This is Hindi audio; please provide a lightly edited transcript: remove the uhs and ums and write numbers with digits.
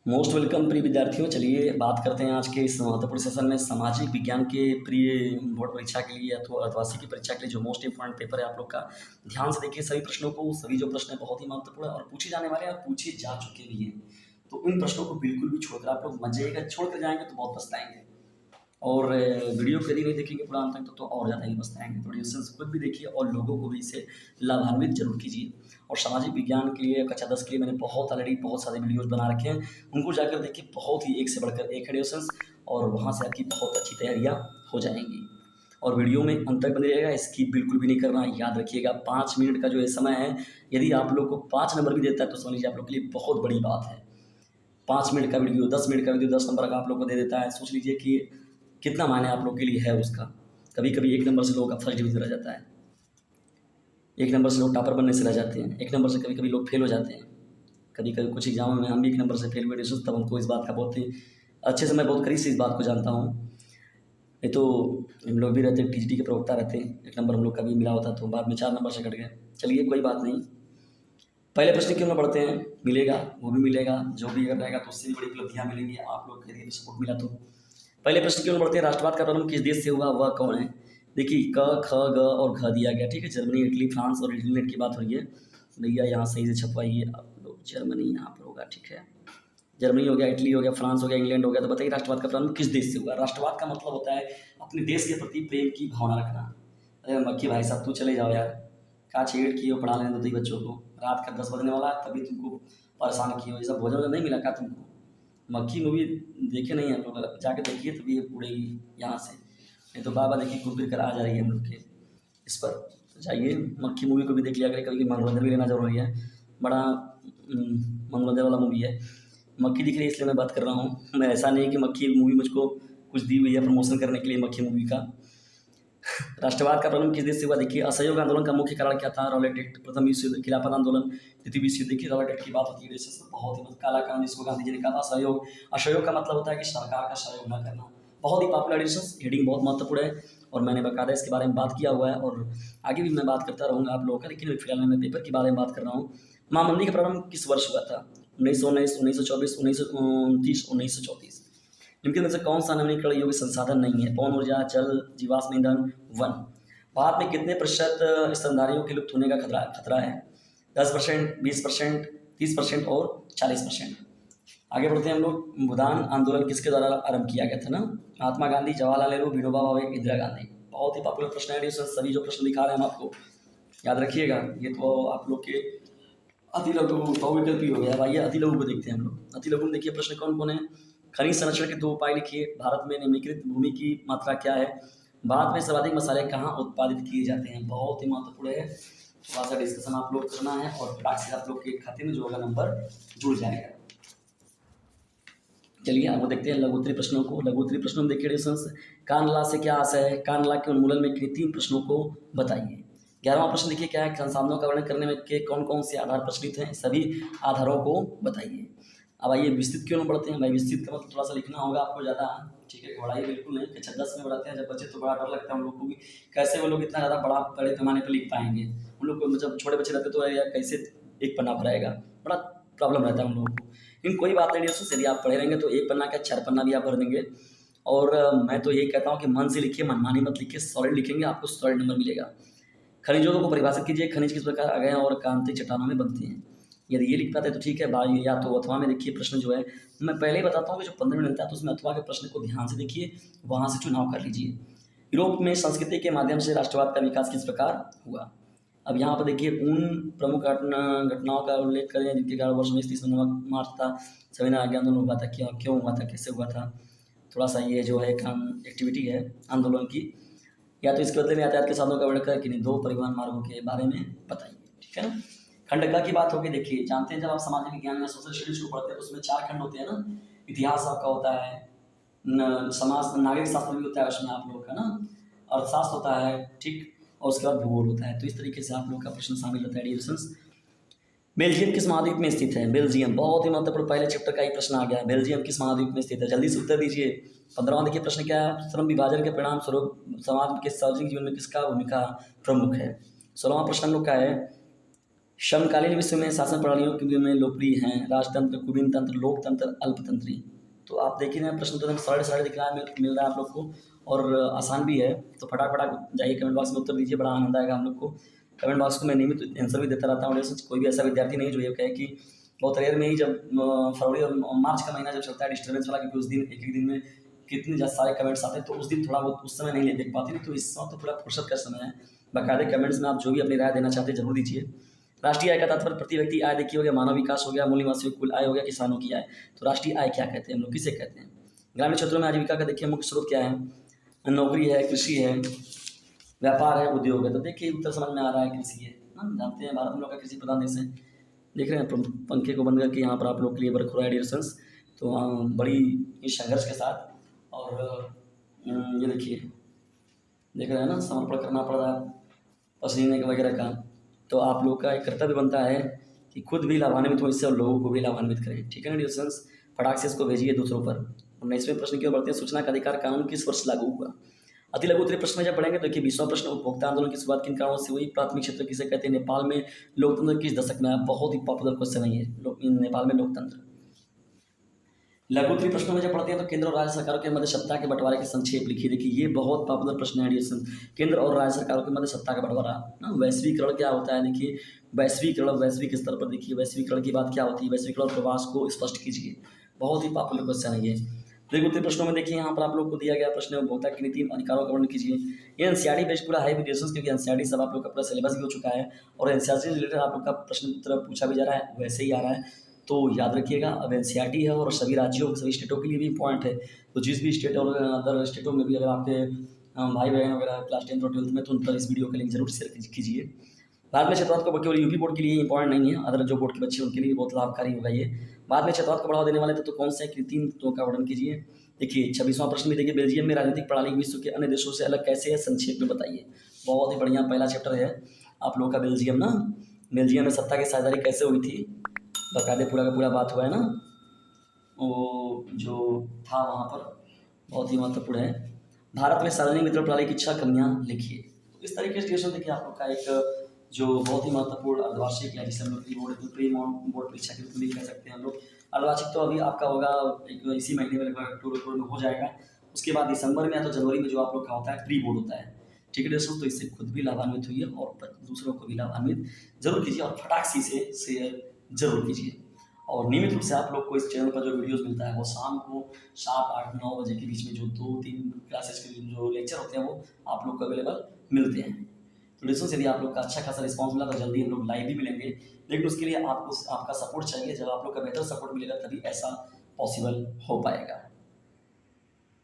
मोस्ट वेलकम प्रिय विद्यार्थियों। चलिए बात करते हैं आज के इस महत्वपूर्ण सेशन में सामाजिक विज्ञान के प्रिय बोर्ड परीक्षा के लिए अथवा अर्धवार्षिक की परीक्षा के लिए जो मोस्ट इंपॉर्टेंट पेपर है आप लोग का। ध्यान से देखिए सभी प्रश्नों को, सभी जो प्रश्न है बहुत ही महत्वपूर्ण है और पूछे जाने वाले हैं और पूछे जा चुके भी हैं। तो इन प्रश्नों को बिल्कुल भी छोड़कर आप लोग मत जाइएगा, छोड़ कर जाएंगे तो बहुत पछताएंगे। और वीडियो को यदि नहीं देखेंगे पूरा अंत तक तो और ज़्यादा ही पछताएंगे। तो डिस्टेंस खुद भी देखिए और लोगों को भी इससे लाभान्वित जरूर कीजिए। और सामाजिक विज्ञान के लिए कक्षा 10 के लिए मैंने ऑलरेडी बहुत सारे वीडियोज़ बना रखे हैं, उनको जाकर देखिए। बहुत ही एक से बढ़कर एक है डिस्टेंस और वहाँ से आपकी बहुत अच्छी तैयारियाँ हो जाएंगी। और वीडियो में अंत तक बने रहेगा, स्किप बिल्कुल भी नहीं करना। याद रखिएगा 5 मिनट का जो ये समय है, यदि आप लोग को 5 नंबर भी देता है तो समझ लीजिए आप लोग के लिए बहुत बड़ी बात है। 5 मिनट का वीडियो, 10 मिनट का वीडियो 10 नंबर का आप लोग को दे देता है। सोच लीजिए कि कितना मायने आप लोग के लिए है उसका। कभी कभी 1 नंबर से लोगों का फर्स्ट डिवीजन रह जाता है, 1 नंबर से लोग टॉपर बनने से रह जाते हैं, 1 नंबर से कभी कभी लोग फेल हो जाते हैं। कभी कभी कुछ एग्जामों में हम भी 1 नंबर से फेल हुए थे, तब हमको इस बात का बहुत ही अच्छे से, मैं बहुत करीब से इस बात को जानता हूँ। ये तो हम लोग भी रहते हैं, टीजीटी के प्रवक्ता रहते हैं, 1 नंबर हम लोग का भी मिला होता तो बाद में 4 नंबर से कट गए। चलिए कोई बात नहीं। पहले प्रश्न क्यों ना पढ़ते हैं, मिलेगा वो भी मिलेगा, जो भी अगर रहेगा तो उससे भी बड़ी उपलब्धियाँ मिलेंगी आप लोग के लिए सपोर्ट मिला तो। पहले प्रश्न क्यों पढ़ते हैं, राष्ट्रवाद का प्रारंभ किस देश से हुआ, वह कौन है। देखिए क ख ग और घ दिया गया, ठीक है। जर्मनी, इटली, फ्रांस और इंग्लैंड की बात हो रही है। भैया यहाँ सही से छपवाइए आप लोग, जर्मनी यहाँ पर होगा, ठीक है। जर्मनी हो गया, इटली हो गया, फ्रांस हो गया, इंग्लैंड हो गया। तो बताइए राष्ट्रवाद का प्रारंभ किस देश से हुआ। राष्ट्रवाद का मतलब होता है अपने देश के प्रति प्रेम की भावना रखना। अरे मक्खी भाई साहब तू चले जाओ यार, कहाँ छेड़ किए हो, पढ़ा लेने दो बच्चों को। रात का 10 बजने वाला है तभी तुमको परेशान किए हो। ये सब भोजन वोजन नहीं मिला क्या तुमको। मक्खी मूवी देखे नहीं है हम लोग, जाके देखिए तभी उड़ेगी यहाँ से, नहीं तो बाबा देखिए घूम फिर कर आ जा रही है हम लोग के इस पर। तो जाइए मक्खी मूवी को भी देख लिया करें, कभी मनोरंजन भी लेना जरूरी है। बड़ा मनोरंजन वाला मूवी है। मक्खी दिख रही है इसलिए मैं बात कर रहा हूँ। मैं ऐसा नहीं कि मक्खी मूवी मुझको कुछ दी हुई है प्रमोशन करने के लिए मक्खी मूवी का। राष्ट्रवाद का प्रारंभ किस देश से हुआ। देखिए असहयोग आंदोलन का मुख्य कारण क्या था, रॉलेट एक्ट। प्रथम विश्व युद्ध, खिलाफत आंदोलन, द्वितीय विश्व युद्ध। देखिए रॉलेट एक्ट की बात होती है, बहुत ही काला कानून जिसको गांधी जी ने कहा था। सहयोग, असहयोग का मतलब होता है कि सरकार का सहयोग न करना। बहुत ही पॉपुलर डिसीजन, हेडिंग बहुत महत्वपूर्ण है और मैंने बकायदा इसके बारे में बात किया हुआ है और आगे भी मैं बात करता रहूँगा आप लोगों का। लेकिन फिलहाल मैं पेपर के बारे में बात कर रहा हूँ। महामंदी का प्रारंभ किस वर्ष हुआ था। 1919, 1924, 1929, 1934। निम्न में से कौन सा नवीनीकरण योग्य संसाधन नहीं है। पवन ऊर्जा, जल, जीवाश्म ईंधन, वन। भारत में कितने प्रतिशत स्तनधारियों के लुप्त होने का खतरा है। 10%, 20%, 30% और 40%। आगे बढ़ते हैं हम लोग। भूदान आंदोलन किसके द्वारा आरंभ किया गया था ना। महात्मा गांधी, जवाहरलाल नेहरू, विनोबा भावे, इंदिरा गांधी। बहुत ही पॉपुलर प्रश्न है, सभी जो प्रश्न दिखा रहे हैं हम आपको याद रखिएगा। ये तो आप लोग के अति लघु बहुविकल्पी हो गया भाई। अति लघु को देखते हैं हम लोग। अति लघु में देखिए प्रश्न कौन कौन है। खनिज संरक्षण के 2 उपाय लिखिए। भारत में निम्नलिखित भूमि की मात्रा क्या है। भारत में सर्वाधिक मसाले कहाँ उत्पादित किए जाते हैं। बहुत ही महत्वपूर्ण है, थोड़ा सा डिस्कशन आप लोग करना है और फटाक से आप लोग के खाते में जो होगा नंबर जुड़ जाएगा। चलिए आपको देखते हैं लघुत्तरी प्रश्नों को। लघुत्तरी प्रश्नों में देखिए डिस्टेंस, कानला से क्या आशय है। कानला के उन्मूलन में किन्हीं 3 प्रश्नों को बताइए। 11वां प्रश्न देखिए क्या है, संसाधनों का वर्णन करने में के कौन कौन से आधार प्रचलित हैं, सभी आधारों को बताइए। अब आइए विस्तृत क्यों न पढ़ते हैं भाई। विस्तृत का मतलब थोड़ा सा लिखना होगा आपको ज़्यादा, ठीक है। घबराइए बिल्कुल नहीं। कक्षा 10 में पढ़ाते हैं जब बच्चे तो बड़ा डर लगता है उन लोग को भी, कैसे वो लोग इतना ज़्यादा बड़े पैमाने पर लिख पाएंगे। उन लोग को मतलब छोटे बच्चे रहते तो यार कैसे एक पन्ना भराएगा, बड़ा प्रॉब्लम रहता है उन लोगों को। लेकिन कोई बात नहीं दोस्तों, यदि आप पढ़े रहेंगे तो 1 पन्ना क्या 4 पन्ना भी आप भर देंगे। और मैं तो यही कहता हूँ कि मन से लिखिए, मनमानी मत लिखिए। सॉलिड लिखेंगे आपको सॉलिड नंबर मिलेगा। खनिजों को परिभाषित कीजिए। खनिज किस प्रकार आ गए और कांतिक चट्टानों में बनते हैं। यदि ये लिख पाते तो ठीक है भाई, या तो अथवा में देखिए प्रश्न जो है मैं पहले ही बताता हूँ कि जो 15 मिनट मिलता है तो उसमें अथवा के प्रश्न को ध्यान से देखिए, वहाँ से चुनाव कर लीजिए। यूरोप में संस्कृति के माध्यम से राष्ट्रवाद का विकास किस प्रकार हुआ। अब यहाँ पर देखिए उन प्रमुख घटनाओं का उल्लेख करें जिनके कारण वर्ष 1930 में मार्च था, सविनय आज्ञा आंदोलन हुआ था। क्यों हुआ था, कैसे हुआ था। थोड़ा सा ये जो है एक्टिविटी है आंदोलन की। या तो इसके बदले में यातायात के साधनों का वर्णन कर किन्हीं 2 परिवहन मार्गों के बारे में बताइए, ठीक है ना। खंड क की बात होगी। देखिए जानते हैं जब आप सामाजिक विज्ञान या सोशल स्टडीज को पढ़ते हैं तो उसमें 4 खंड होते हैं ना। इतिहास आपका होता है, समाज नागरिक शास्त्र भी होता है उसमें आप लोग का ना, अर्थशास्त्र होता है, ठीक, और उसके बाद भूगोल होता है। तो इस तरीके से आप लोग का प्रश्न शामिल होता है डिविजन्स। बेल्जियम किस महाद्वीप में स्थित है। बेल्जियम बहुत ही महत्वपूर्ण, पहले चैप्टर का ही प्रश्न आ गया है। बेल्जियम किस महाद्वीप में स्थित है, जल्दी से उत्तर दीजिए। 15वां देखिए प्रश्न क्या है, श्रम विभाजन के परिणाम स्वरूप समाज के सार्वजनिक जीवन में किसका भूमिका प्रमुख है। 16वां प्रश्न हम लोग का है, समकालीन विश्व में शासन प्रणालियों के में लोकप्रिय हैं राजतंत्र, कुलीन तंत्र, लोकतंत्र, अल्पतंत्री। तो आप देख ही रहे हैं, प्रश्न तो एकदम सरल सरल दिख रहा है, मिल रहा है आप लोग को, और आसान भी है। तो फटाक फटाक जाइए कमेंट बॉक्स में उत्तर दीजिए, बड़ा आनंद आएगा हम लोग को। कमेंट बॉक्स को मैं नियमित आंसर भी देता रहता हूँ, जैसे कोई भी ऐसा विद्यार्थी नहीं जो ये कहे कि बहुत रेयर में ही जब फरवरी और मार्च का महीना जब चलता है डिस्टर्बेंस वाला, क्योंकि उस दिन एक एक दिन में कितने ज़्यादा सारे कमेंट्स आते हैं, तो उस दिन थोड़ा बहुत उस समय नहीं देख पाते, नहीं तो इस वक्त तो पूरा फुर्सत का समय है। बाकायदे कमेंट्स में आप जो भी अपनी राय देना चाहते हैं जरूर दीजिए। राष्ट्रीय आय का तात्पर्य प्रति व्यक्ति आय देखिए हो गया, मानव विकास हो गया, मूल्य वास्तविक कुल आय हो गया, किसानों की आय। तो राष्ट्रीय आय क्या कहते हैं, हम लोग किसे कहते हैं। ग्रामीण क्षेत्रों में आजीविका का देखिए मुख्य स्रोत क्या है, नौकरी है, कृषि है, व्यापार है, उद्योग है। तो देखिए उत्तर समझ में आ रहा है, कृषि है ना, जानते हैं भारत हम लोग का कृषि प्रधान देश है। देख रहे हैं पंखे को बंद करके यहाँ पर आप लोग के लिए वर्क हो रहा है डियर फ्रेंड्स। तो बड़ी इस संघर्ष के साथ, और ये देखिए देख रहे हैं ना, समर्पण करना पड़ रहा है पसीने वगैरह का। तो आप लोग का एक कर्तव्य बनता है कि खुद भी लाभान्वित हो इससे और लोगों को भी लाभान्वित करें, ठीक है ना डियर फ्रेंड्स। फटाक से इसको भेजिए दूसरों पर। 19वें प्रश्न की ओर बढ़ते हैं, सूचना का अधिकार कानून किस वर्ष लागू हुआ। अति लघु उत्तरीय प्रश्न में जब पढ़ेंगे तो देखिए 20वां प्रश्न, उपभोक्ता आंदोलन की शुरुआत किन कारणों से हुई, प्राथमिक क्षेत्र किसे कहते हैं, नेपाल में लोकतंत्र किस दशक में आया। बहुत ही पॉपुलर क्वेश्चन है ये, नेपाल में लोकतंत्र। लघु उत्तरीय प्रश्नों में जब पढ़ते हैं तो केंद्र और राज्य सरकारों के मध्य सत्ता के बंटवारे के संक्षेप लिखिए। देखिए ये बहुत पॉपुलर प्रश्न है डियर। केंद्र और राज्य सरकारों के मध्य सत्ता का बंटवारा ना, वैश्वीकरण क्या होता है। देखिए वैश्वीकरण, वैश्विक स्तर पर देखिए वैश्वीकरण की बात क्या होती है, वैश्वीकरण और प्रवास को स्पष्ट कीजिए। बहुत ही पॉपुलर क्वेश्चन है ये। लघु उत्तरीय प्रश्नों में देखिए यहाँ पर आप लोग को दिया गया प्रश्न, उपभोक्ता की नीति अधिकारों का वर्णन कीजिए। ये एनसीईआरटी बेस्ड पूरा है विदेशों, क्योंकि एनसीईआरटी सब आप लोग का पूरा सिलेबस भी हो चुका है, और एनसीईआरटी से रिलेटेड आप लोग का प्रश्न उत्तर पूछा भी जा रहा है, वैसे ही आ रहा है। तो याद रखिएगा, अब एनसीईआरटी है और सभी राज्यों, सभी स्टेटों के लिए भी इम्पॉर्टेंट है। तो जिस भी स्टेट और अदर स्टेटों में भी अगर आपके भाई बहन वगैरह क्लास 10th और 12th में, तो उन पर इस वीडियो का लिंक जरूर शेयर कीजिए। बाद में क्षेत्रवाद को केवल यूपी बोर्ड के लिए इंपॉर्टेंट नहीं है, अदर जो बोर्ड के बच्चे उनके लिए बहुत लाभकारी होगा ये। बाद में क्षेत्रवाद को बढ़ावा देने वाले तो कौन से 3 तत्वों का वर्णन कीजिए। देखिए 26वां प्रश्न भी देखिए, बेल्जियम में राजनीतिक प्रणाली विश्व के अन्य देशों से अलग कैसे है, संक्षेप में बताइए। बहुत ही बढ़िया पहला चैप्टर है आप लोग का बेल्जियम ना। बेल्जियम में सत्ता की साझेदारी कैसे हुई थी, बकायदे पूरा का पूरा बात हुआ है ना, वो जो था वहाँ पर, बहुत ही महत्वपूर्ण है। भारत में सार्वजनिक वितरण प्रणाली की 6 कमियाँ लिखिए। इस तरीके से ट्यूशन देखिए आप लोग का एक जो बहुत ही महत्वपूर्ण अर्धवार्षिक है, जिसे हम लोग प्री बोर्ड परीक्षा के रूप में कह सकते हैं हम लोग। अर्धवार्षिक तो अभी आपका होगा एक इसी महीने में, लगभग अक्टूबर में हो जाएगा। उसके बाद दिसंबर में या तो जनवरी में जो आप लोग का होता है प्री बोर्ड होता है, ठीक है दोस्तों। तो इससे खुद भी लाभान्वित हुई है और दूसरों को भी लाभान्वित जरूर कीजिए, और फटाक से इसे शेयर जरूर कीजिए। और नियमित रूप से आप लोग को इस चैनल पर जो वीडियोस मिलता है वो शाम को 7, 8, 9 बजे के बीच में जो 2-3 क्लासेस के जो लेक्चर होते हैं वो आप लोग को अवेलेबल मिलते हैं। तो दोस्तों यदि आप लोग का अच्छा खासा रिस्पांस मिला तो जल्दी हम लोग लाइव भी मिलेंगे, लेकिन उसके लिए आपको आपका सपोर्ट चाहिए। जब आप लोग का बेहतर सपोर्ट मिलेगा तभी ऐसा पॉसिबल हो पाएगा।